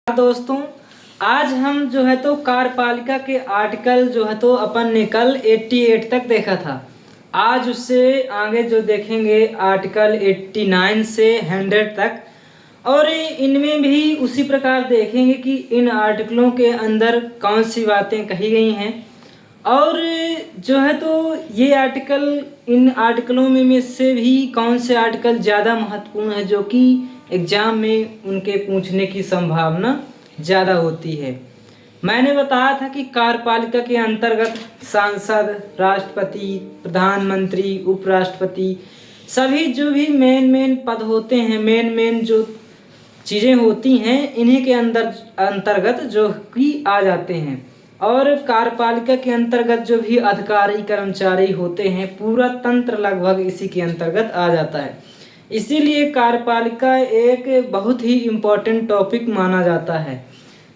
दोस्तों, आज हम कार्यपालिका के आर्टिकल अपन ने कल 88 तक देखा था। आज उससे आगे जो देखेंगे आर्टिकल 89 से 100 तक, और इनमें भी उसी प्रकार देखेंगे कि इन आर्टिकलों के अंदर कौन सी बातें कही गई हैं। और ये आर्टिकल, इन आर्टिकलों में से भी कौन से आर्टिकल ज़्यादा महत्वपूर्ण है जो कि एग्ज़ाम में उनके पूछने की संभावना ज़्यादा होती है। मैंने बताया था कि कार्यपालिका के अंतर्गत सांसद, राष्ट्रपति, प्रधानमंत्री, उपराष्ट्रपति, सभी जो भी मेन पद होते हैं, मेन जो चीज़ें होती हैं, इन्हीं के अंतर्गत जो कि आ जाते हैं। और कार्यपालिका के अंतर्गत जो भी अधिकारी कर्मचारी होते हैं, पूरा तंत्र लगभग इसी के अंतर्गत आ जाता है। इसीलिए कार्यपालिका एक बहुत ही इम्पोर्टेंट टॉपिक माना जाता है।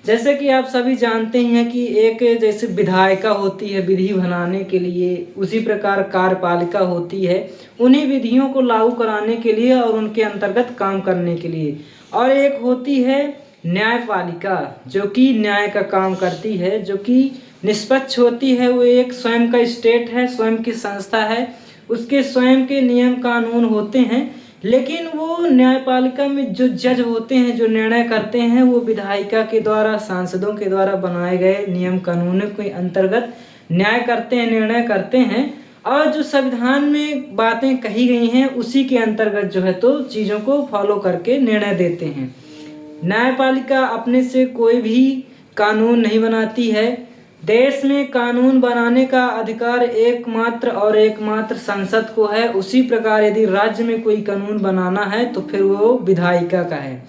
जैसे कि आप सभी जानते हैं कि एक जैसे विधायिका होती है विधि बनाने के लिए, उसी प्रकार कार्यपालिका होती है उन्हीं विधियों को लागू कराने के लिए और उनके अंतर्गत काम करने के लिए। और एक होती है न्यायपालिका जो कि न्याय का काम करती है, जो कि निष्पक्ष होती है। वो एक स्वयं का स्टेट है, स्वयं की संस्था है, उसके स्वयं के नियम कानून होते हैं। लेकिन वो न्यायपालिका में जो जज होते हैं, जो निर्णय करते हैं, वो विधायिका के द्वारा, सांसदों के द्वारा बनाए गए नियम कानूनों के अंतर्गत न्याय करते हैं, निर्णय करते हैं। और जो संविधान में बातें कही गई हैं उसी के अंतर्गत चीज़ों को फॉलो करके निर्णय देते हैं। न्यायपालिका अपने से कोई भी कानून नहीं बनाती है। देश में कानून बनाने का अधिकार एकमात्र संसद को है। उसी प्रकार यदि राज्य में कोई कानून बनाना है तो फिर वो विधायिका का है,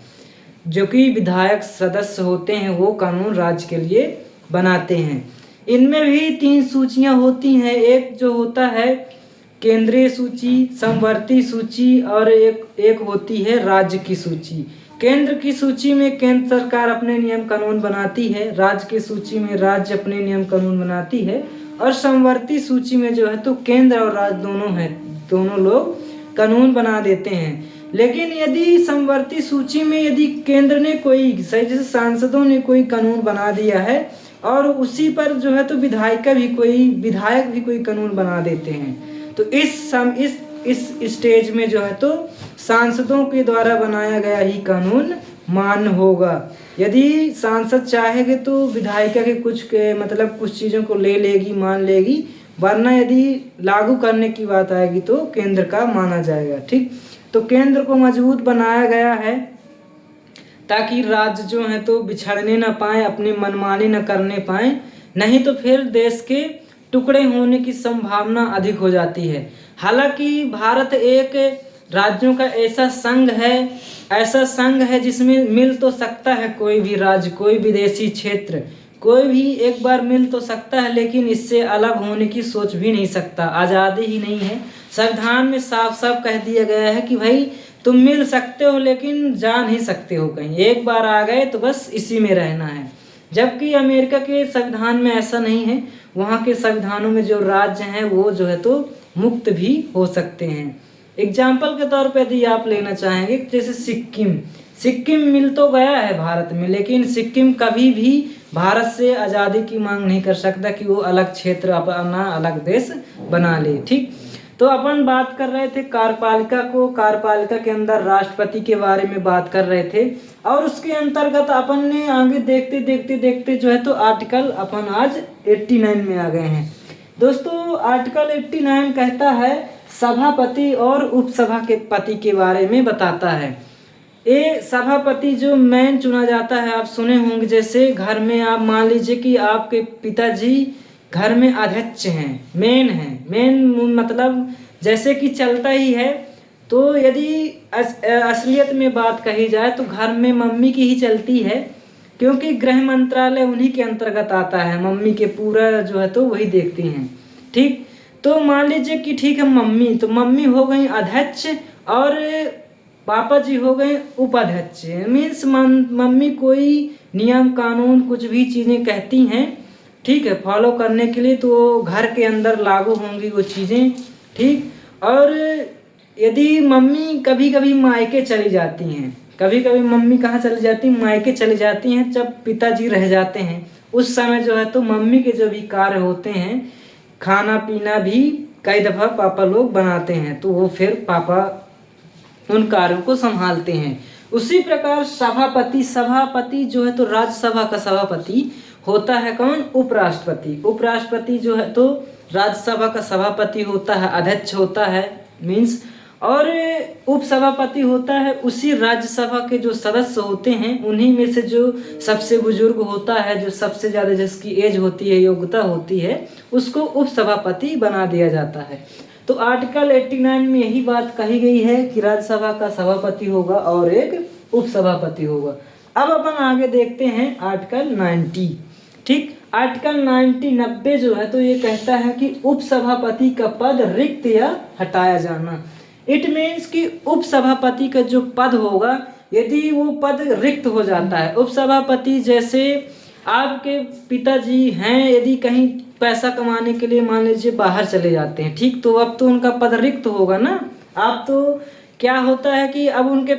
जो कि विधायक सदस्य होते हैं, वो कानून राज्य के लिए बनाते हैं। इनमें भी 3 सूचियां होती हैं। एक जो होता है केंद्रीय सूची, समवर्ती सूची, और एक होती है राज्य की सूची। केंद्र की सूची में केंद्र सरकार अपने नियम कानून बनाती है, राज्य की सूची में राज्य अपने नियम कानून बनाती है, और समवर्ती सूची में तो केंद्र और राज्य दोनों लोग कानून बना देते हैं। लेकिन यदि समवर्ती सूची में यदि केंद्र ने कोई, जैसे सांसदों ने कोई कानून बना दिया है और उसी पर विधायक भी कोई कानून बना देते हैं, तो इस स्टेज में सांसदों के द्वारा बनाया गया ही कानून मान्य होगा। यदि सांसद चाहेंगे तो विधायिका के कुछ चीज़ों को ले लेगी, मान लेगी, वरना यदि लागू करने की बात आएगी तो केंद्र का माना जाएगा। ठीक, तो केंद्र को मजबूत बनाया गया है ताकि राज्य बिछड़ने न पाए, अपनी मनमानी न करने पाए, नहीं तो फिर देश के टुकड़े होने की संभावना अधिक हो जाती है। हालांकि भारत एक राज्यों का ऐसा संघ है जिसमें मिल तो सकता है कोई भी राज्य, कोई विदेशी क्षेत्र, कोई भी एक बार मिल तो सकता है, लेकिन इससे अलग होने की सोच भी नहीं सकता। आज़ादी ही नहीं है। संविधान में साफ कह दिया गया है कि भाई तुम मिल सकते हो लेकिन जा नहीं सकते हो कहीं, एक बार आ गए तो बस इसी में रहना है। जबकि अमेरिका के संविधान में ऐसा नहीं है। वहाँ के संविधानों में जो राज्य हैं वो मुक्त भी हो सकते हैं। एग्जाम्पल के तौर पे यदि आप लेना चाहेंगे, जैसे सिक्किम मिल तो गया है भारत में, लेकिन सिक्किम कभी भी भारत से आज़ादी की मांग नहीं कर सकता कि वो अलग क्षेत्र, अपना अलग देश बना ले। ठीक, तो अपन बात कर रहे थे कार्यपालिका के अंदर राष्ट्रपति के बारे में बात कर रहे थे, और उसके अंतर्गत अपन ने आगे देखते आर्टिकल अपन आज 89 में आ गए हैं। दोस्तों, आर्टिकल 89 कहता है सभापति और उपसभापति के बारे में बताता है। ये सभापति जो मेन चुना जाता है, आप सुने होंगे, जैसे घर में आप मान लीजिए कि आपके पिताजी घर में अध्यक्ष हैं, मेन मतलब जैसे कि चलता ही है। तो यदि असलियत में बात कही जाए तो घर में मम्मी की ही चलती है, क्योंकि गृह मंत्रालय उन्हीं के अंतर्गत आता है। मम्मी के पूरा वही देखती हैं। ठीक, तो मान लीजिए कि ठीक है, मम्मी हो गई अध्यक्ष और पापा जी हो गए उपाध्यक्ष। मीन्स मम्मी कोई नियम कानून कुछ भी चीज़ें कहती हैं, ठीक है, फॉलो करने के लिए, तो घर के अंदर लागू होंगी वो चीज़ें। ठीक, और यदि मम्मी कभी कभी मायके चली जाती हैं, कभी कभी मम्मी कहाँ चली जाती, मायके चली जाती हैं, जब पिताजी रह जाते हैं उस समय जो है तो मम्मी के जो भी कार्य होते हैं, खाना पीना भी कई दफ़ा पापा लोग बनाते हैं, तो वो फिर पापा उन कार्यों को संभालते हैं। उसी प्रकार सभापति जो है तो राज्यसभा का सभापति होता है कौन? उपराष्ट्रपति। उपराष्ट्रपति जो है तो राज्यसभा का सभापति होता है, अध्यक्ष होता है मीन्स, और उपसभापति होता है उसी राज्यसभा के जो सदस्य होते हैं उन्हीं में से जो सबसे बुजुर्ग होता है, जो सबसे ज़्यादा जिसकी एज होती है, योग्यता होती है, उसको उपसभापति बना दिया जाता है। तो आर्टिकल 89 में यही बात कही गई है कि राज्यसभा का सभापति होगा और एक उपसभापति होगा। अब अपन आगे देखते हैं आर्टिकल 90। ठीक, आर्टिकल 90 जो है तो ये कहता है कि उपसभापति का पद रिक्त या हटाया जाना। इट मीन्स कि उपसभापति का जो पद होगा, यदि वो पद रिक्त हो जाता है, उपसभापति जैसे आपके पिताजी हैं, यदि कहीं पैसा कमाने के लिए मान लीजिए बाहर चले जाते हैं, ठीक, तो अब तो उनका पद रिक्त होगा ना। आप तो क्या होता है कि अब उनके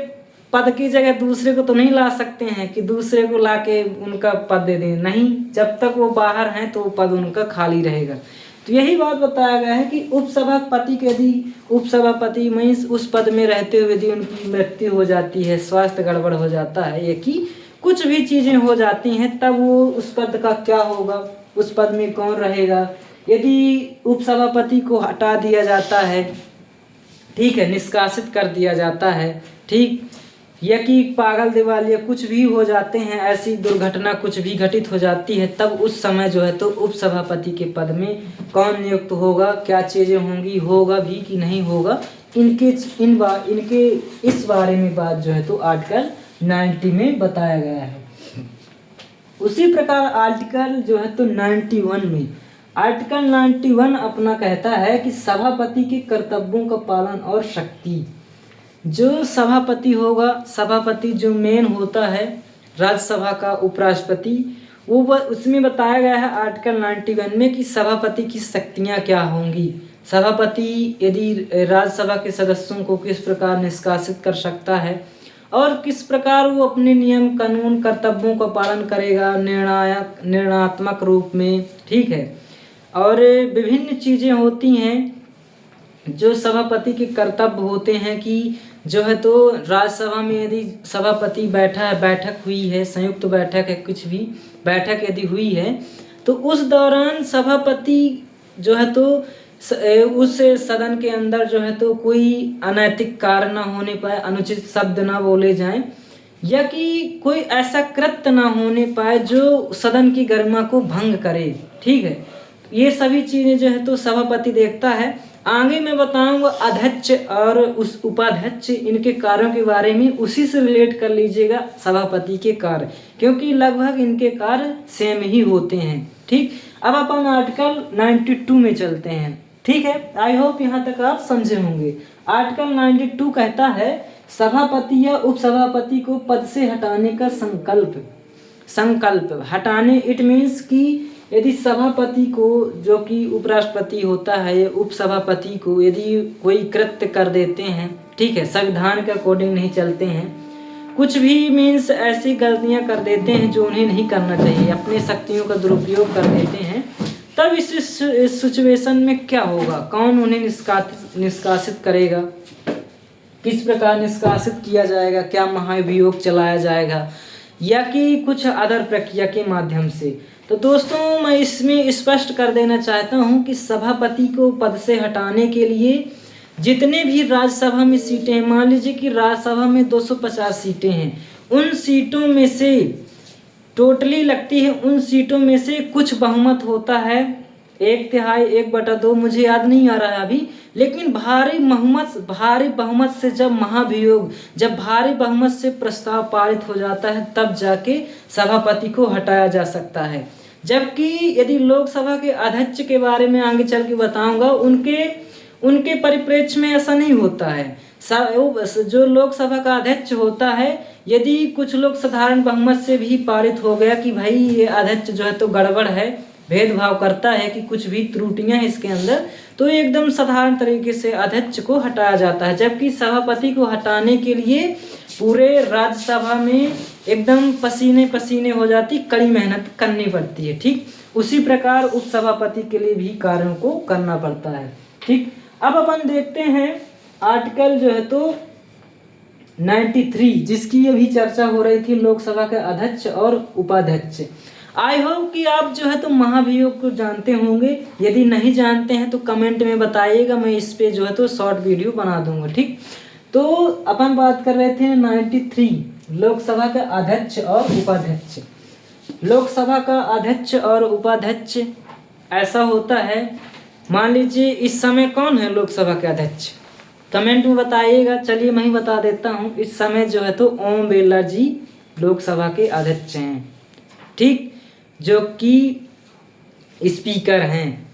पद की जगह दूसरे को तो नहीं ला सकते हैं कि दूसरे को लाके उनका पद दे दें, नहीं, जब तक वो बाहर हैं तो पद उनका खाली रहेगा। तो यही बात बताया गया है कि उपसभापति के यदि उपसभापति मीन्स उस पद में रहते हुए यदि उनकी मृत्यु हो जाती है, स्वास्थ्य गड़बड़ हो जाता है, ये कि कुछ भी चीज़ें हो जाती हैं, तब वो उस पद का क्या होगा, उस पद में कौन रहेगा। यदि उपसभापति को हटा दिया जाता है, ठीक है, निष्कासित कर दिया जाता है, ठीक, या कि पागल दिवालिया कुछ भी हो जाते हैं, ऐसी दुर्घटना कुछ भी घटित हो जाती है, तब उस समय जो है तो उपसभापति के पद में कौन नियुक्त होगा, क्या चीज़ें होंगी, होगा भी कि नहीं होगा, इनके इस बारे में बात जो है तो आर्टिकल 90 में बताया गया है। उसी प्रकार आर्टिकल जो है तो 91 में, आर्टिकल 91 अपना कहता है कि सभापति के कर्तव्यों का पालन और शक्ति। जो सभापति होगा, सभापति जो मेन होता है राज्यसभा का उपराष्ट्रपति, वो उसमें बताया गया है आर्टिकल 91 में कि सभापति की शक्तियाँ क्या होंगी। सभापति यदि राज्यसभा के सदस्यों को किस प्रकार निष्कासित कर सकता है और किस प्रकार वो अपने नियम कानून कर्तव्यों का पालन करेगा निर्णयात्मक रूप में, ठीक है। और विभिन्न चीज़ें होती हैं जो सभापति के कर्तव्य होते हैं कि जो है तो राज्यसभा में यदि सभापति बैठा है, बैठक हुई है, संयुक्त बैठक है, कुछ भी बैठक यदि हुई है, तो उस दौरान सभापति जो है तो उस सदन के अंदर जो है तो कोई अनैतिक कार्य ना होने पाए, अनुचित शब्द ना बोले जाएं, या कि कोई ऐसा कृत्य ना होने पाए जो सदन की गरिमा को भंग करे, ठीक है। ये सभी चीज़ें जो है तो सभापति देखता है। आगे मैं बताऊंगा अध्यक्ष और उस उपाध्यक्ष, इनके कार्यों के बारे में उसी से रिलेट कर लीजिएगा सभापति के कार्य, क्योंकि लगभग इनके कार्य सेम ही होते हैं, ठीक। अब अपन आर्टिकल 92 में चलते हैं, ठीक है। आई होप यहाँ तक आप समझे होंगे। आर्टिकल 92 कहता है सभापति या उपसभापति को पद से हटाने का संकल्प हटाने। इट मीन्स कि यदि सभापति को, जो कि उपराष्ट्रपति होता है, उपसभापति को यदि कोई कृत्य कर देते हैं, ठीक है, संविधान के अकॉर्डिंग नहीं चलते हैं, कुछ भी मीन्स ऐसी गलतियां कर देते हैं जो उन्हें नहीं करना चाहिए, अपने शक्तियों का दुरुपयोग कर देते हैं, तब इस सिचुएशन में क्या होगा, कौन उन्हें निष्कासित करेगा, किस प्रकार निष्कासित किया जाएगा, क्या महाभियोग चलाया जाएगा या कि कुछ अदर प्रक्रिया के माध्यम से। तो दोस्तों मैं इसमें स्पष्ट कर देना चाहता हूं कि सभापति को पद से हटाने के लिए जितने भी राज्यसभा में सीटें हैं, मान लीजिए कि राज्यसभा में 250 सीटें हैं, उन सीटों में से टोटली लगती है, उन सीटों में से कुछ बहुमत होता है, 1/3 1/2, मुझे याद नहीं आ रहा है अभी, लेकिन भारी बहुमत से जब भारी बहुमत से प्रस्ताव पारित हो जाता है तब जाके सभापति को हटाया जा सकता है। जबकि यदि लोकसभा के अध्यक्ष के बारे में आगे चल के बताऊंगा, उनके परिप्रेक्ष्य में ऐसा नहीं होता है। जो लोकसभा का अध्यक्ष होता है, यदि कुछ लोग साधारण बहुमत से भी पारित हो गया कि भाई ये अध्यक्ष जो है तो गड़बड़ है, भेदभाव करता है कि कुछ भी त्रुटियां हैं इसके अंदर, तो एकदम साधारण तरीके से अध्यक्ष को हटाया जाता है। जबकि सभापति को हटाने के लिए पूरे राज्यसभा में एकदम पसीने पसीने हो जाती, कड़ी मेहनत करनी पड़ती है। ठीक, उसी प्रकार उपसभापति के लिए भी कार्यों को करना पड़ता है। ठीक, अब अपन देखते हैं आर्टिकल जो है तो 93, जिसकी अभी चर्चा हो रही थी, लोकसभा के अध्यक्ष और उपाध्यक्ष। आई होप कि आप जो है तो महाभियोग को जानते होंगे। यदि नहीं जानते हैं तो कमेंट में बताइएगा, मैं इस पे जो है तो शॉर्ट वीडियो बना दूंगा। ठीक, तो अपन बात कर रहे थे 93, लोकसभा का अध्यक्ष और उपाध्यक्ष। लोकसभा का अध्यक्ष और उपाध्यक्ष ऐसा होता है, मान लीजिए इस समय कौन है लोकसभा के अध्यक्ष, कमेंट में बताइएगा। चलिए मैं ही बता देता हूँ, इस समय जो है तो ओम बिरला जी लोकसभा के अध्यक्ष हैं। ठीक, जो कि स्पीकर हैं।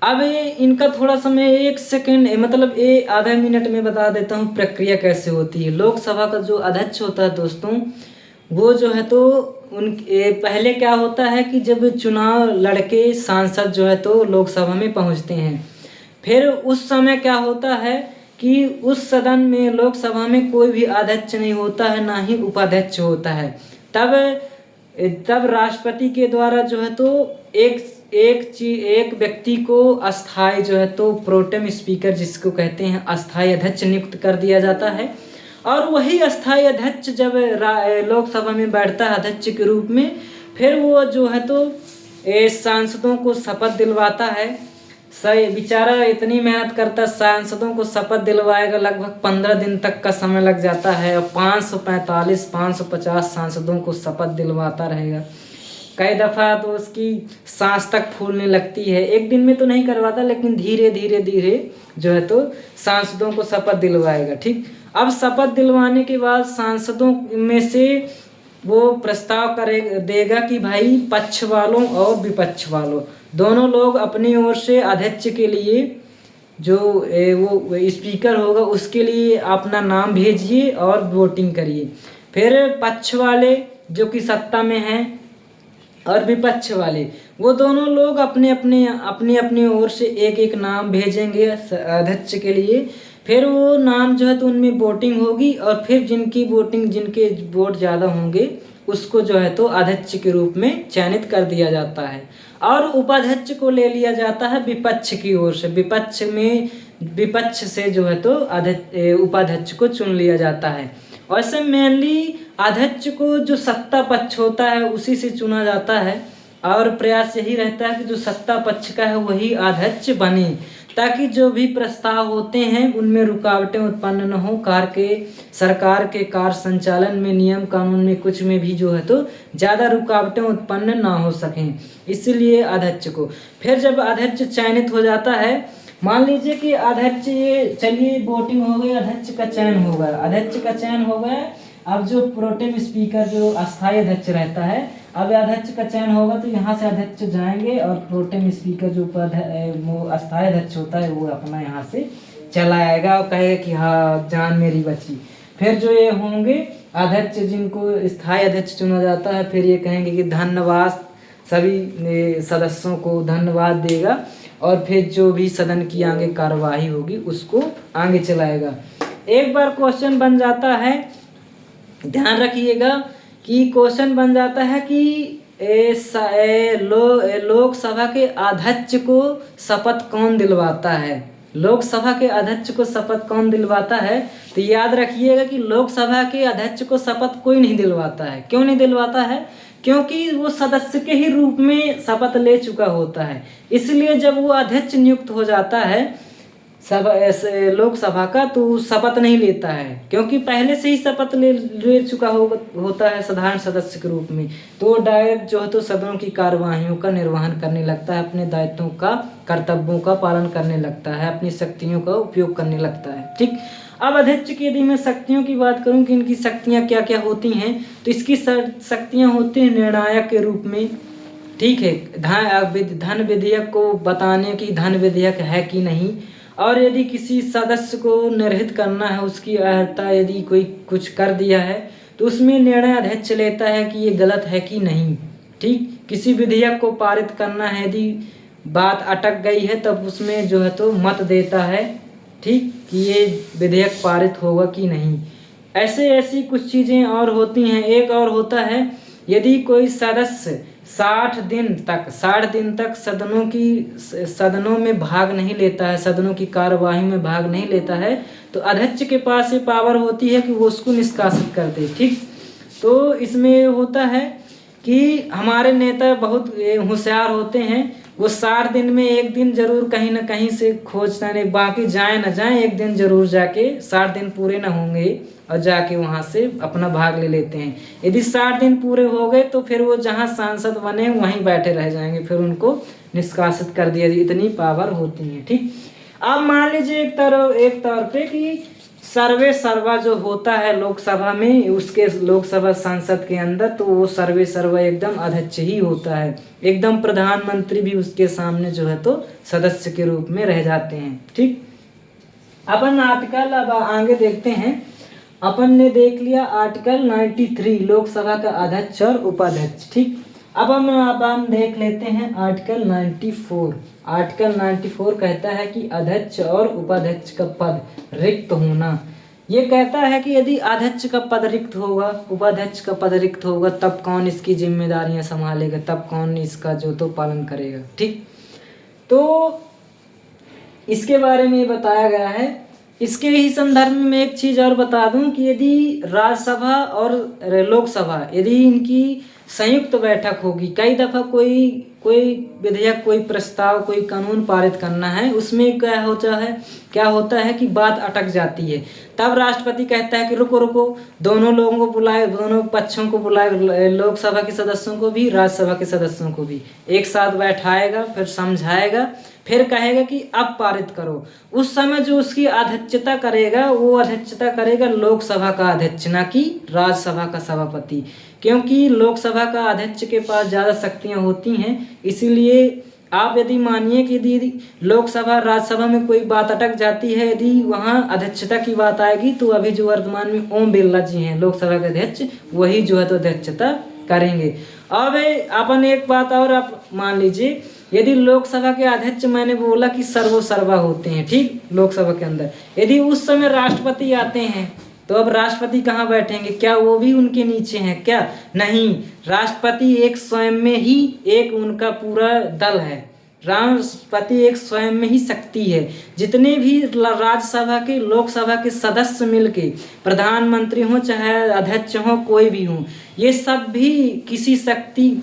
अब इनका थोड़ा समय 1 सेकेंड मतलब आधा मिनट में बता देता हूँ प्रक्रिया कैसे होती है। लोकसभा का जो अध्यक्ष होता है दोस्तों, वो जो है तो पहले क्या होता है कि जब चुनाव लड़के सांसद जो है तो लोकसभा में पहुँचते हैं, फिर उस समय क्या होता है कि उस सदन में लोकसभा में कोई भी अध्यक्ष नहीं होता है, ना ही उपाध्यक्ष होता है। तब राष्ट्रपति के द्वारा जो है तो एक व्यक्ति को अस्थाई जो है तो प्रोटेम स्पीकर जिसको कहते हैं अस्थाई अध्यक्ष नियुक्त कर दिया जाता है। और वही अस्थाई अध्यक्ष जब लोकसभा में बैठता है अध्यक्ष के रूप में, फिर वो जो है तो सांसदों को शपथ दिलवाता है। सही बेचारा इतनी मेहनत करता, सांसदों को शपथ दिलवाएगा, लगभग 15 दिन तक का समय लग जाता है। और 550 सांसदों को शपथ दिलवाता रहेगा। कई दफ़ा तो उसकी सांस तक फूलने लगती है। एक दिन में तो नहीं करवाता, लेकिन धीरे धीरे जो है तो सांसदों को शपथ दिलवाएगा। ठीक, अब शपथ दिलवाने के बाद सांसदों में से वो प्रस्ताव देगा कि भाई पक्ष वालों और विपक्ष वालों दोनों लोग अपनी ओर से अध्यक्ष के लिए जो वो स्पीकर होगा उसके लिए अपना नाम भेजिए और वोटिंग करिए। फिर पक्ष वाले जो कि सत्ता में हैं और विपक्ष वाले, वो दोनों लोग अपनी ओर से एक नाम भेजेंगे अध्यक्ष के लिए। फिर वो नाम जो है तो उनमें वोटिंग होगी, और फिर जिनके वोट ज़्यादा होंगे उसको जो है तो अध्यक्ष के रूप में चयनित कर दिया जाता है। और उपाध्यक्ष को ले लिया जाता है विपक्ष की ओर से। विपक्ष से जो है तो उपाध्यक्ष को चुन लिया जाता है। वैसे मेनली अध्यक्ष को जो सत्ता पक्ष होता है उसी से चुना जाता है, और प्रयास यही रहता है कि जो सत्ता पक्ष का है वही अध्यक्ष बने, ताकि जो भी प्रस्ताव होते हैं उनमें रुकावटें उत्पन्न न हो। सरकार के कार्य संचालन में, नियम कानून में, कुछ में भी जो है तो ज़्यादा रुकावटें उत्पन्न ना हो सकें, इसलिए अध्यक्ष को। फिर जब अध्यक्ष चयनित हो जाता है, मान लीजिए कि अध्यक्ष चलिए वोटिंग हो गई, अध्यक्ष का चयन हो गया। अब जो प्रोटेम स्पीकर जो अस्थाई अध्यक्ष रहता है, अब अध्यक्ष का चयन होगा तो यहाँ से अध्यक्ष जाएंगे, और प्रोटेम स्पीकर जो अस्थाई अध्यक्ष होता है वो अपना यहाँ से चला आएगा और कहेगा कि हाँ जान मेरी बची। फिर जो ये होंगे अध्यक्ष जिनको स्थायी अध्यक्ष चुना जाता है, फिर ये कहेंगे कि धन्यवाद, सभी सदस्यों को धन्यवाद देगा, और फिर जो भी सदन की आगे कार्यवाही होगी उसको आगे चलाएगा। एक बार क्वेश्चन बन जाता है, ध्यान रखिएगा कि क्वेश्चन बन जाता है कि लोकसभा के अध्यक्ष को शपथ कौन दिलवाता है। लोकसभा के अध्यक्ष को शपथ कौन दिलवाता है, तो याद रखिएगा कि लोकसभा के अध्यक्ष को शपथ कोई नहीं दिलवाता है। क्यों नहीं दिलवाता है? क्योंकि वो सदस्य के ही रूप में शपथ ले चुका होता है। इसलिए जब वो अध्यक्ष नियुक्त हो जाता है लोकसभा का, तो शपथ नहीं लेता है, क्योंकि पहले से ही शपथ ले चुका होता है साधारण सदस्य के रूप में। तो डायरेक्ट जो है तो सदनों की कार्यवाहियों का निर्वहन करने लगता है, अपने दायित्वों का, कर्तव्यों का पालन करने लगता है, अपनी शक्तियों का उपयोग करने लगता है। ठीक, अब अध्यक्ष की यदि मैं शक्तियों की बात करूं कि इनकी शक्तियां क्या क्या होती हैं, तो इसकी शक्तियां होती हैं निर्णायक के रूप में। ठीक है, धन विधेयक को बताने की धन विधेयक है कि नहीं, और यदि किसी सदस्य को निर्हित करना है, उसकी अर्हता यदि कोई कुछ कर दिया है तो उसमें निर्णय अध्यक्ष लेता है कि ये गलत है कि नहीं। ठीक, किसी विधेयक को पारित करना है, यदि बात अटक गई है तब उसमें जो है तो मत देता है, ठीक, कि ये विधेयक पारित होगा कि नहीं। ऐसी कुछ चीज़ें और होती हैं। एक और होता है, यदि कोई सदस्य 60 दिन तक सदनों में भाग नहीं लेता है, सदनों की कार्यवाही में भाग नहीं लेता है, तो अध्यक्ष के पास ये पावर होती है कि वो उसको निष्कासित कर दे, ठीक। तो इसमें होता है कि हमारे नेता बहुत होशियार होते हैं, वो 60 दिन में एक दिन जरूर कहीं ना कहीं से खोजता नहीं, बाकी जाए ना जाए एक दिन जरूर जाके, 60 दिन पूरे ना होंगे और जाके वहाँ से अपना भाग ले लेते हैं। यदि 60 दिन पूरे हो गए तो फिर वो जहाँ सांसद बने वहीं बैठे रह जाएंगे, फिर उनको निष्कासित कर दिया। इतनी पावर होती है, ठीक। अब मान लीजिए एक तौर पे कि सर्वे सर्वा जो होता है लोकसभा में, उसके लोकसभा सांसद के अंदर, तो वो सर्वे सर्वा एकदम अध्यक्ष ही होता है, एकदम प्रधानमंत्री भी उसके सामने जो है तो सदस्य के रूप में रह जाते हैं, ठीक। अपन आर्टिकल अब आगे देखते हैं। अपन ने देख लिया आर्टिकल 93 लोकसभा का अध्यक्ष और उपाध्यक्ष, ठीक। अब हम देख लेते हैं आर्टिकल 94। आर्टिकल 94 कहता है कि अध्यक्ष और उपाध्यक्ष का पद रिक्त होना। ये कहता है कि यदि अध्यक्ष का पद रिक्त होगा, उपाध्यक्ष का पद रिक्त होगा, तब कौन इसकी जिम्मेदारियां संभालेगा, तब कौन इसका जो तो पालन करेगा, ठीक। तो इसके बारे में बताया गया है। इसके ही संदर्भ में एक चीज़ और बता दूं कि यदि राज्यसभा और लोकसभा यदि इनकी संयुक्त बैठक होगी, कई दफ़ा कोई विधेयक, कोई प्रस्ताव, कोई कानून पारित करना है, उसमें क्या होता है कि बात अटक जाती है, तब राष्ट्रपति कहता है कि रुको, दोनों लोगों को बुलाए, दोनों पक्षों को बुलाए, लोकसभा के सदस्यों को भी, राज्यसभा के सदस्यों को भी एक साथ बैठाएगा, फिर समझाएगा, फिर कहेगा कि अब पारित करो। उस समय जो उसकी अध्यक्षता करेगा, वो अध्यक्षता करेगा लोकसभा का अध्यक्ष, ना कि राज्यसभा का सभापति, क्योंकि लोकसभा का अध्यक्ष के पास ज़्यादा शक्तियाँ होती हैं। इसीलिए आप यदि मानिए कि यदि लोकसभा राज्यसभा में कोई बात अटक जाती है, यदि वहाँ अध्यक्षता की बात आएगी, तो अभी जो वर्तमान में ओम बिरला जी हैं लोकसभा के अध्यक्ष, वही जो है तो अध्यक्षता करेंगे। अब अपन एक बात और आप मान लीजिए, यदि लोकसभा के अध्यक्ष, मैंने बोला कि सर्वोसर्वा होते हैं, ठीक, लोकसभा के अंदर, यदि उस समय राष्ट्रपति आते हैं, तो अब राष्ट्रपति कहाँ बैठेंगे? क्या वो भी उनके नीचे हैं क्या? नहीं, राष्ट्रपति एक स्वयं में ही एक उनका पूरा दल है। राष्ट्रपति एक स्वयं में ही शक्ति है। जितने भी राज्यसभा के, लोकसभा के सदस्य मिलके, प्रधानमंत्री हो चाहे अध्यक्ष हो, कोई भी हो, ये सब भी किसी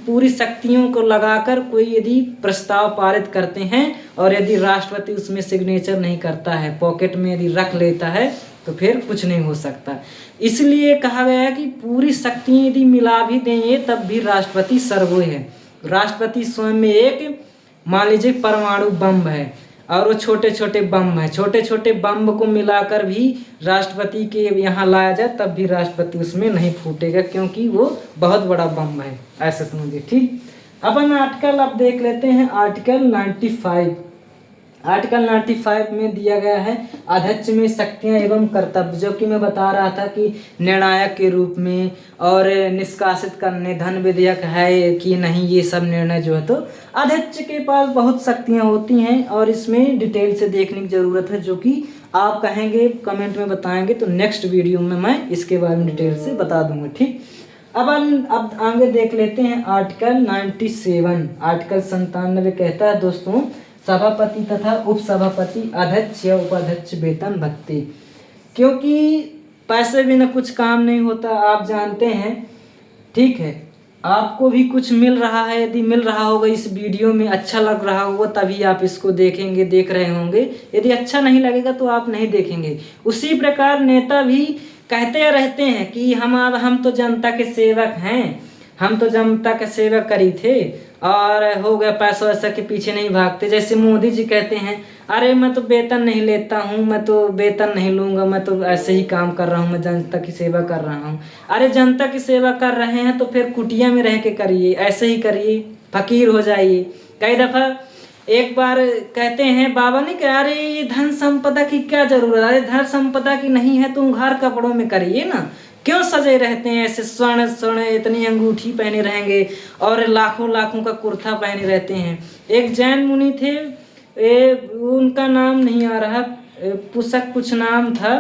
पूरी शक्तियों को लगाकर कोई यदि प्रस्ताव पारित करते हैं, और यदि राष्ट्रपति उसमें सिग्नेचर नहीं करता है, पॉकेट में यदि रख लेता है, तो फिर कुछ नहीं हो सकता। इसलिए कहा गया है कि पूरी शक्तियाँ यदि मिला भी देंगे तब भी राष्ट्रपति सर्वोच्च है। राष्ट्रपति स्वयं में एक, मान लीजिए परमाणु बम है, और वो छोटे छोटे बम है, छोटे छोटे बम को मिलाकर भी राष्ट्रपति के यहाँ लाया जाए, तब भी राष्ट्रपति उसमें नहीं फूटेगा, क्योंकि वो बहुत बड़ा बम है, ऐसे समझिए, ठीक। अपन आर्टिकल अब देख लेते हैं आर्टिकल 95। आर्टिकल 95 में दिया गया है अध्यक्ष में शक्तियां एवं कर्तव्य, जो कि मैं बता रहा था कि निर्णायक के रूप में और निष्कासित करने, धन विधेयक है कि नहीं, ये सब निर्णय जो है तो अध्यक्ष के पास बहुत शक्तियां होती हैं, और इसमें डिटेल से देखने की ज़रूरत है, जो कि आप कहेंगे, कमेंट में बताएंगे, तो नेक्स्ट वीडियो में मैं इसके बारे में डिटेल से बता दूंगा, ठीक। अब आगे देख लेते हैं आर्टिकल 97। आर्टिकल 97 कहता है दोस्तों, सभापति तथा उपसभापति, अध्यक्ष या उपाध्यक्ष वेतन भत्ते। क्योंकि पैसे बिना कुछ काम नहीं होता, आप जानते हैं, ठीक है। आपको भी कुछ मिल रहा है, यदि मिल रहा होगा इस वीडियो में, अच्छा लग रहा होगा, तभी आप इसको देखेंगे, देख रहे होंगे। यदि अच्छा नहीं लगेगा तो आप नहीं देखेंगे। उसी प्रकार नेता भी कहते रहते हैं कि हम तो जनता के सेवक हैं, हम तो जनता के सेवा करी थे, और हो गया, पैसा वैसा के पीछे नहीं भागते। जैसे मोदी जी कहते हैं, अरे मैं तो वेतन नहीं लेता हूँ, मैं तो वेतन नहीं लूँगा, मैं तो ऐसे ही काम कर रहा हूँ, मैं जनता की सेवा कर रहा हूँ। अरे जनता की सेवा कर रहे हैं तो फिर कुटिया में रह के करिए, ऐसे ही करिए, फकीर हो जाइए। कई दफ़ा एक बार कहते हैं बाबा ने कि अरे ये धन संपदा की क्या जरूरत है, धन संपदा की नहीं है, तुम घर कपड़ों में करिए ना, क्यों सजे रहते हैं ऐसे स्वर्ण स्वर्ण, इतनी अंगूठी पहने रहेंगे और लाखों लाखों का कुर्ता पहने रहते हैं। एक जैन मुनि थे, उनका नाम नहीं आ रहा, पुस्तक कुछ नाम था।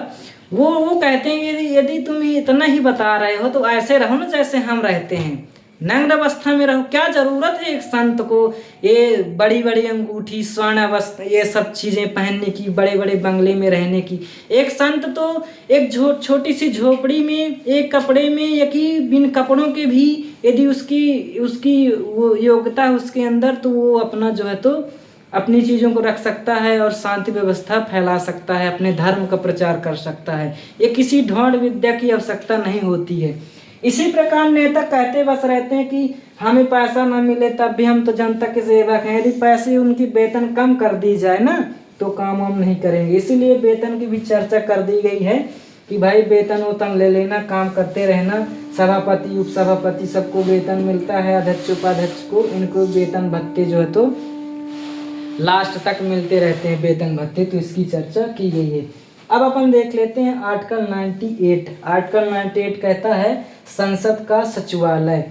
वो कहते हैं कि यदि तुम इतना ही बता रहे हो तो ऐसे रहो ना जैसे हम रहते हैं, नग्न अवस्था में रहो। क्या जरूरत है एक संत को ये बड़ी बड़ी अंगूठी, स्वर्ण वस्त्र, ये सब चीजें पहनने की, बड़े बड़े बंगले में रहने की। एक संत तो एक छोटी सी झोपड़ी में, एक कपड़े में, या कि बिन कपड़ों के भी यदि उसकी उसकी वो योग्यता है उसके अंदर, तो वो अपना जो है तो अपनी चीज़ों को रख सकता है और शांति व्यवस्था फैला सकता है, अपने धर्म का प्रचार कर सकता है। ये किसी ढोंढ विद्या की आवश्यकता नहीं होती है। इसी प्रकार नेता कहते बस रहते हैं कि हमें पैसा ना मिले तब भी हम तो जनता के सेवक हैं। यदि पैसे उनकी वेतन कम कर दी जाए ना तो काम हम नहीं करेंगे। इसीलिए वेतन की भी चर्चा कर दी गई है कि भाई वेतन वेतन ले लेना, काम करते रहना। सभापति उपसभापति सबको वेतन मिलता है, अध्यक्ष उपाध्यक्ष को इनको वेतन भत्ते जो है तो लास्ट तक मिलते रहते हैं वेतन भत्ते। तो इसकी चर्चा की गई है। अब अपन देख लेते हैं आर्टिकल 98। आर्टिकल 98 कहता है संसद का सचिवालय।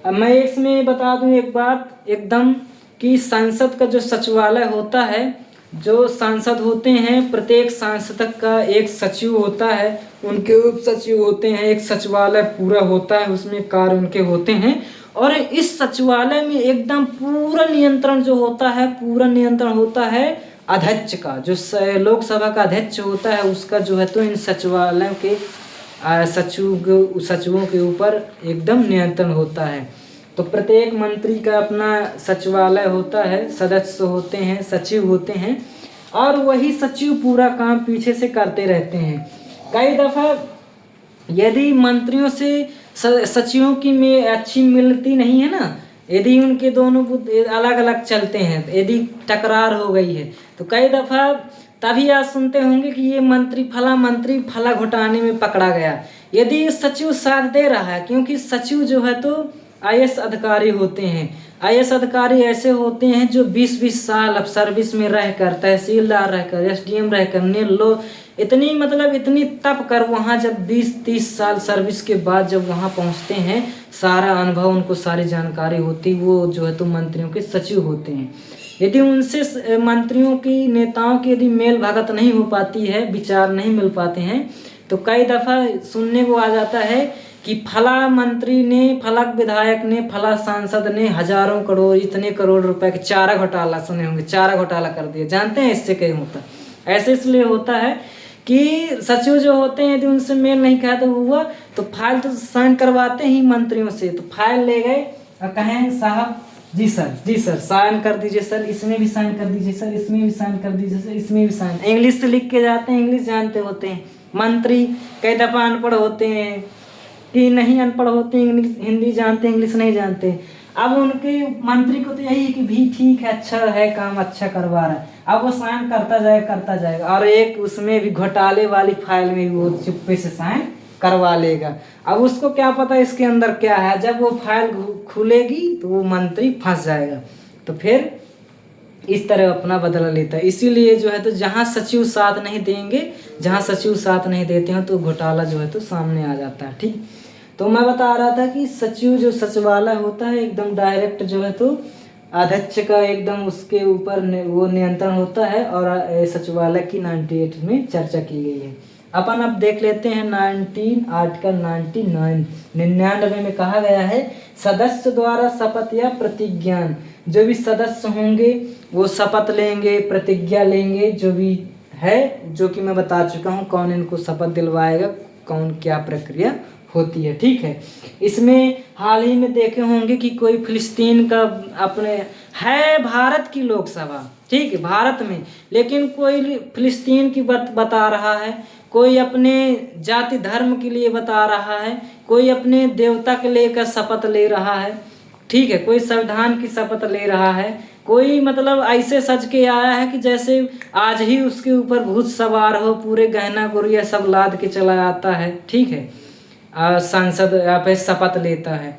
अब मैं इसमें बता दूं एक बात एकदम कि संसद का जो सचिवालय होता है, जो सांसद होते हैं, प्रत्येक सांसद का एक सचिव होता है, उनके उप सचिव होते हैं, एक सचिवालय पूरा होता है, उसमें कार्य उनके होते हैं। और इस सचिवालय में एकदम पूरा नियंत्रण जो होता है, पूरा नियंत्रण होता है अध्यक्ष का, जो लोकसभा का अध्यक्ष होता है उसका जो है तो इन सचिवालयों के सचिवों के ऊपर एकदम नियंत्रण होता है। तो प्रत्येक मंत्री का अपना सचिवालय होता है, सदस्य होते हैं, सचिव होते हैं, और वही सचिव पूरा काम पीछे से करते रहते हैं। कई दफ़ा यदि मंत्रियों से सचिवों की में अच्छी मिलती नहीं है ना, यदि उनके दोनों अलग अलग चलते हैं, यदि टकरार हो गई है, तो कई दफ़ा तभी आप सुनते होंगे कि ये मंत्री फला घोटाले में पकड़ा गया। यदि सचिव साथ दे रहा है, क्योंकि सचिव जो है तो आईएएस अधिकारी होते हैं। आईएएस अधिकारी ऐसे होते हैं जो 20-20 साल अब सर्विस में रहकर, तहसीलदार रहकर, एसडीएम रहकर, इतनी तप कर वहाँ जब 20-30 साल सर्विस के बाद जब वहाँ पहुँचते हैं, सारा अनुभव उनको, सारी जानकारी होती, वो जो है तो मंत्रियों के सचिव होते हैं। यदि उनसे मंत्रियों की, नेताओं की यदि मेल भगत नहीं हो पाती है, विचार नहीं मिल पाते हैं, तो कई दफ़ा सुनने को आ जाता है कि फला मंत्री ने, फला विधायक ने, फला सांसद ने हजारों करोड़, इतने करोड़ रुपए के चारा घोटाला, सुने होंगे, चारा घोटाला कर दिया। जानते हैं इससे क्या होता है? ऐसे इसलिए होता है कि सचिव जो होते हैं यदि उनसे मेल नहीं खाता हुआ तो फाइल तो साइन करवाते ही मंत्रियों से, तो फाइल ले गए और कहें साहब जी सर साइन कर दीजिए सर, इसमें भी साइन कर दीजिए सर, इसमें भी साइन कर दीजिए सर, इसमें भी साइन। इंग्लिश से लिख के जाते हैं, इंग्लिश जानते होते हैं मंत्री। कई दफ़ा अनपढ़ होते हैं कि नहीं अनपढ़ होते, इंग्लिश हिंदी जानते, इंग्लिश नहीं जानते। अब उनके मंत्री को तो यही है कि भी ठीक है, अच्छा है, काम अच्छा करवा रहा है। अब वो साइन करता जाएगा और एक उसमें भी घोटाले वाली फाइल में वो चुप्पे से साइन करवा लेगा। अब उसको क्या पता इसके अंदर क्या है, जब वो फाइल खुलेगी तो वो मंत्री फंस जाएगा। तो फिर इस तरह अपना बदला लेता है। इसीलिए जो है तो जहाँ सचिव साथ नहीं देंगे, जहाँ सचिव साथ नहीं देते हैं तो घोटाला जो है तो सामने आ जाता है। ठीक, तो मैं बता रहा था कि सचिव जो सचिवालय होता है एकदम डायरेक्ट जो है तो अध्यक्ष का एकदम उसके ऊपर वो नियंत्रण होता है। और सचिवालय की 98 में चर्चा की गई है। अपन अब देख लेते हैं आर्टिकल 99 में कहा गया है सदस्य द्वारा शपथ या प्रतिज्ञान। जो भी सदस्य होंगे वो शपथ लेंगे, प्रतिज्ञा लेंगे, जो भी है, जो कि मैं बता चुका हूँ कौन इनको शपथ दिलवाएगा, कौन क्या प्रक्रिया होती है। ठीक है, इसमें हाल ही में देखे होंगे कि कोई फिलिस्तीन का अपने है, भारत की लोकसभा, ठीक है, भारत में, लेकिन कोई फिलिस्तीन की बता रहा है, कोई अपने जाति धर्म के लिए बता रहा है, कोई अपने देवता के लेकर शपथ ले रहा है, ठीक है, कोई संविधान की शपथ ले रहा है, कोई मतलब ऐसे सज के आया है कि जैसे आज ही उसके ऊपर भूत सवार हो, पूरे गहना गुड़िया सब लाद के चला आता है। ठीक है, सांसद यहाँ पे शपथ लेता है।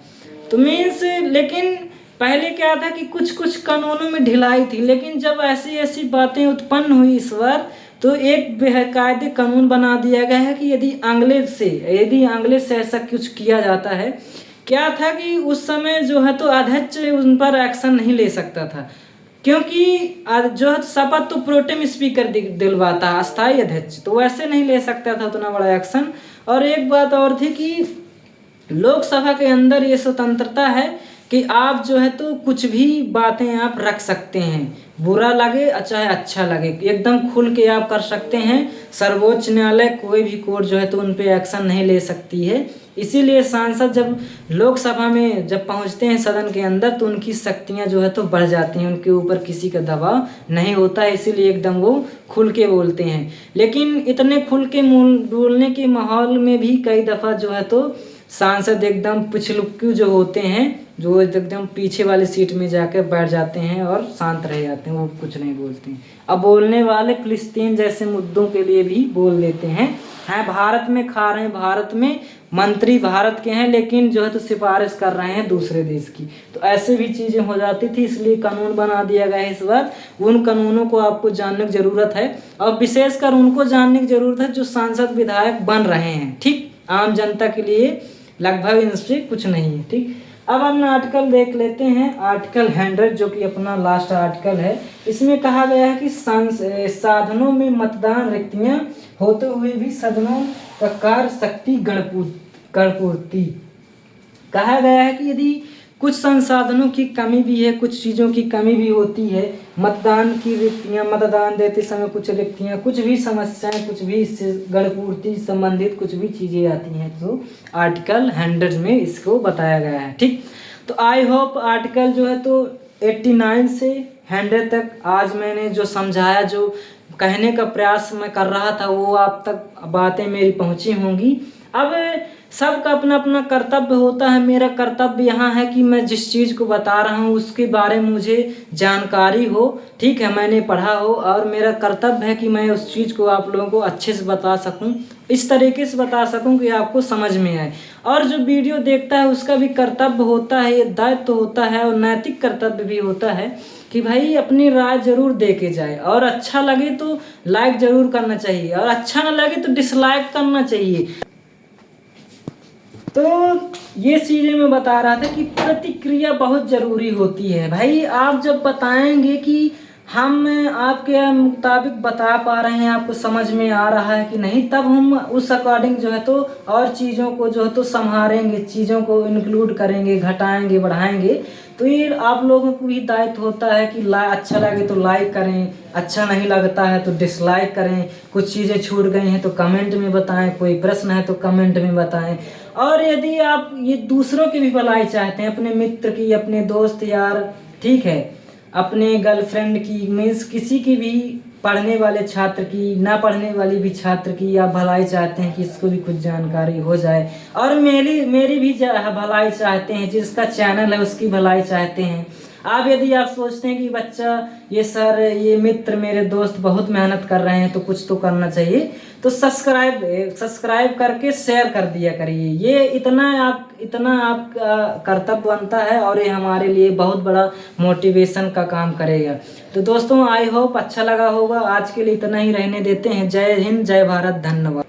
तो मीन्स, लेकिन पहले क्या था कि कुछ कानूनों में ढिलाई थी, लेकिन जब ऐसी बातें उत्पन्न हुई इस बार, तो एक बेकायदे कानून बना दिया गया है कि यदि आंग्लेय से ऐसा कुछ किया जाता है, क्या था कि उस समय जो है तो अध्यक्ष उन पर एक्शन नहीं ले सकता था, क्योंकि जो है शपथ तो प्रोटेम स्पीकर दिलवाता है, अस्थायी अध्यक्ष, तो वैसे नहीं ले सकता था उतना बड़ा एक्शन। और एक बात और थी कि लोकसभा के अंदर ये स्वतंत्रता है कि आप जो है तो कुछ भी बातें आप रख सकते हैं, बुरा लगे चाहे अच्छा लगे, एकदम खुल के आप कर सकते हैं। सर्वोच्च न्यायालय कोई भी कोर्ट जो है तो उन पे एक्शन नहीं ले सकती है। इसीलिए सांसद जब लोकसभा में जब पहुंचते हैं सदन के अंदर, तो उनकी शक्तियां जो है तो बढ़ जाती हैं, उनके ऊपर किसी का दबाव नहीं होता है, इसीलिए एकदम वो खुल के बोलते हैं। लेकिन इतने खुल के बोलने के माहौल में भी कई दफ़ा जो है तो सांसद एकदम पिछलुक्कू जो होते हैं, जो एकदम पीछे वाली सीट में जाकर बैठ जाते हैं और शांत रह जाते हैं, वो कुछ नहीं बोलते हैं। अब बोलने वाले फिलिस्तीन जैसे मुद्दों के लिए भी बोल देते हैं। भारत में खा रहे हैं, भारत में मंत्री भारत के हैं, लेकिन जो है तो सिफारिश कर रहे हैं दूसरे देश की, तो ऐसे भी चीज़ें हो जाती थी। इसलिए कानून बना दिया गया है इस बार। उन कानूनों को आपको जानने की ज़रूरत है, और विशेषकर उनको जानने की ज़रूरत है जो सांसद विधायक बन रहे हैं। ठीक, आम जनता के लिए लगभग इनसे कुछ नहीं है। ठीक, अब हम आर्टिकल देख लेते हैं, आर्टिकल 100 जो कि अपना लास्ट आर्टिकल है। इसमें कहा गया है कि साधनों में मतदान रिक्तियां होते हुए भी सदनों का कार्य शक्ति गणपूर्ति। कहा गया है कि यदि कुछ संसाधनों की कमी भी है, कुछ चीज़ों की कमी भी होती है, मतदान की रिक्तियाँ, मतदान देते समय कुछ रिक्तियाँ, कुछ भी समस्याएं, कुछ भी इससे गणपूर्ति संबंधित कुछ भी चीज़ें आती हैं, तो आर्टिकल 100 में इसको बताया गया है। ठीक, तो आई होप आर्टिकल जो है तो 89 से 100 तक आज मैंने जो समझाया, जो कहने का प्रयास मैं कर रहा था, वो आप तक बातें मेरी पहुँची होंगी। अब सबका अपना अपना कर्तव्य होता है। मेरा कर्तव्य यहाँ है कि मैं जिस चीज़ को बता रहा हूँ उसके बारे में मुझे जानकारी हो, ठीक है, मैंने पढ़ा हो, और मेरा कर्तव्य है कि मैं उस चीज़ को आप लोगों को अच्छे से बता सकूँ, इस तरीके से बता सकूँ कि आपको समझ में आए। और जो वीडियो देखता है उसका भी कर्तव्य होता है, ये दायित्व होता है, और नैतिक कर्तव्य भी होता है कि भाई अपनी राय जरूर दे के जाए, और अच्छा लगे तो लाइक जरूर करना चाहिए, और अच्छा ना लगे तो डिसलाइक करना चाहिए। तो ये चीज़ें मैं बता रहा था कि प्रतिक्रिया बहुत ज़रूरी होती है। भाई आप जब बताएंगे कि हम आपके मुताबिक बता पा रहे हैं, आपको समझ में आ रहा है कि नहीं, तब हम उस अकॉर्डिंग जो है तो और चीज़ों को जो है तो संभालेंगे, चीज़ों को इंक्लूड करेंगे, घटाएंगे, बढ़ाएंगे। तो ये आप लोगों को भी दायित्व होता है कि अच्छा लगे तो लाइक करें, अच्छा नहीं लगता है तो डिसलाइक करें, कुछ चीज़ें छूट गई हैं तो कमेंट में बताएं, कोई प्रश्न है तो कमेंट में बताएं। और यदि आप ये दूसरों की भी भलाई चाहते हैं, अपने मित्र की, अपने दोस्त यार, ठीक है, अपने गर्लफ्रेंड की, मीन्स किसी की भी, पढ़ने वाले छात्र की, ना पढ़ने वाली भी छात्र की आप भलाई चाहते हैं कि इसको भी कुछ जानकारी हो जाए, और मेरी भी भलाई चाहते हैं, जिसका चैनल है उसकी भलाई चाहते हैं आप। यदि आप सोचते हैं कि बच्चा, ये सर, ये मित्र, मेरे दोस्त बहुत मेहनत कर रहे हैं तो कुछ तो करना चाहिए, तो सब्सक्राइब करके शेयर कर दिया करिए। ये इतना आपका कर्तव्य बनता है, और ये हमारे लिए बहुत बड़ा मोटिवेशन का काम करेगा। तो दोस्तों आई होप अच्छा लगा होगा। आज के लिए इतना ही रहने देते हैं। जय हिंद, जय भारत, धन्यवाद।